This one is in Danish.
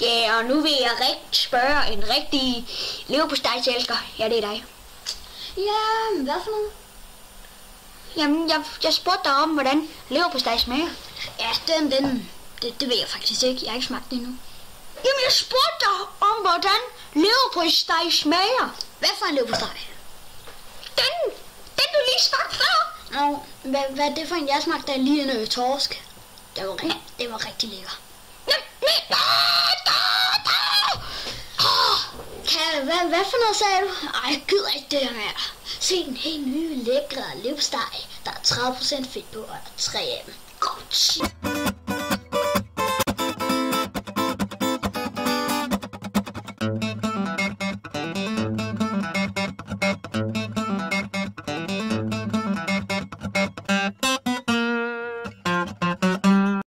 Ja, og nu vil jeg spørge en rigtig leverpostejselsker. Ja, det er dig. Ja, hvad for noget? Jamen, jeg spurgte dig om, hvordan leverpostej smager. Ja, det ved jeg faktisk ikke. Jeg har ikke smagt det endnu. Jamen, jeg spurgte dig om, hvordan leverpostej smager. Hvad for en leverpostej? Den du lige smagte før. Nå, hvad er det for en, jeg smagte af lige en torsk? Det var rigtig lækker. Hvad for noget sagde du? Ej, jeg gider ikke det her mere. Se den helt nye, lækre leverpostej. Der er 30% fedt på, og 3 af dem. Godt.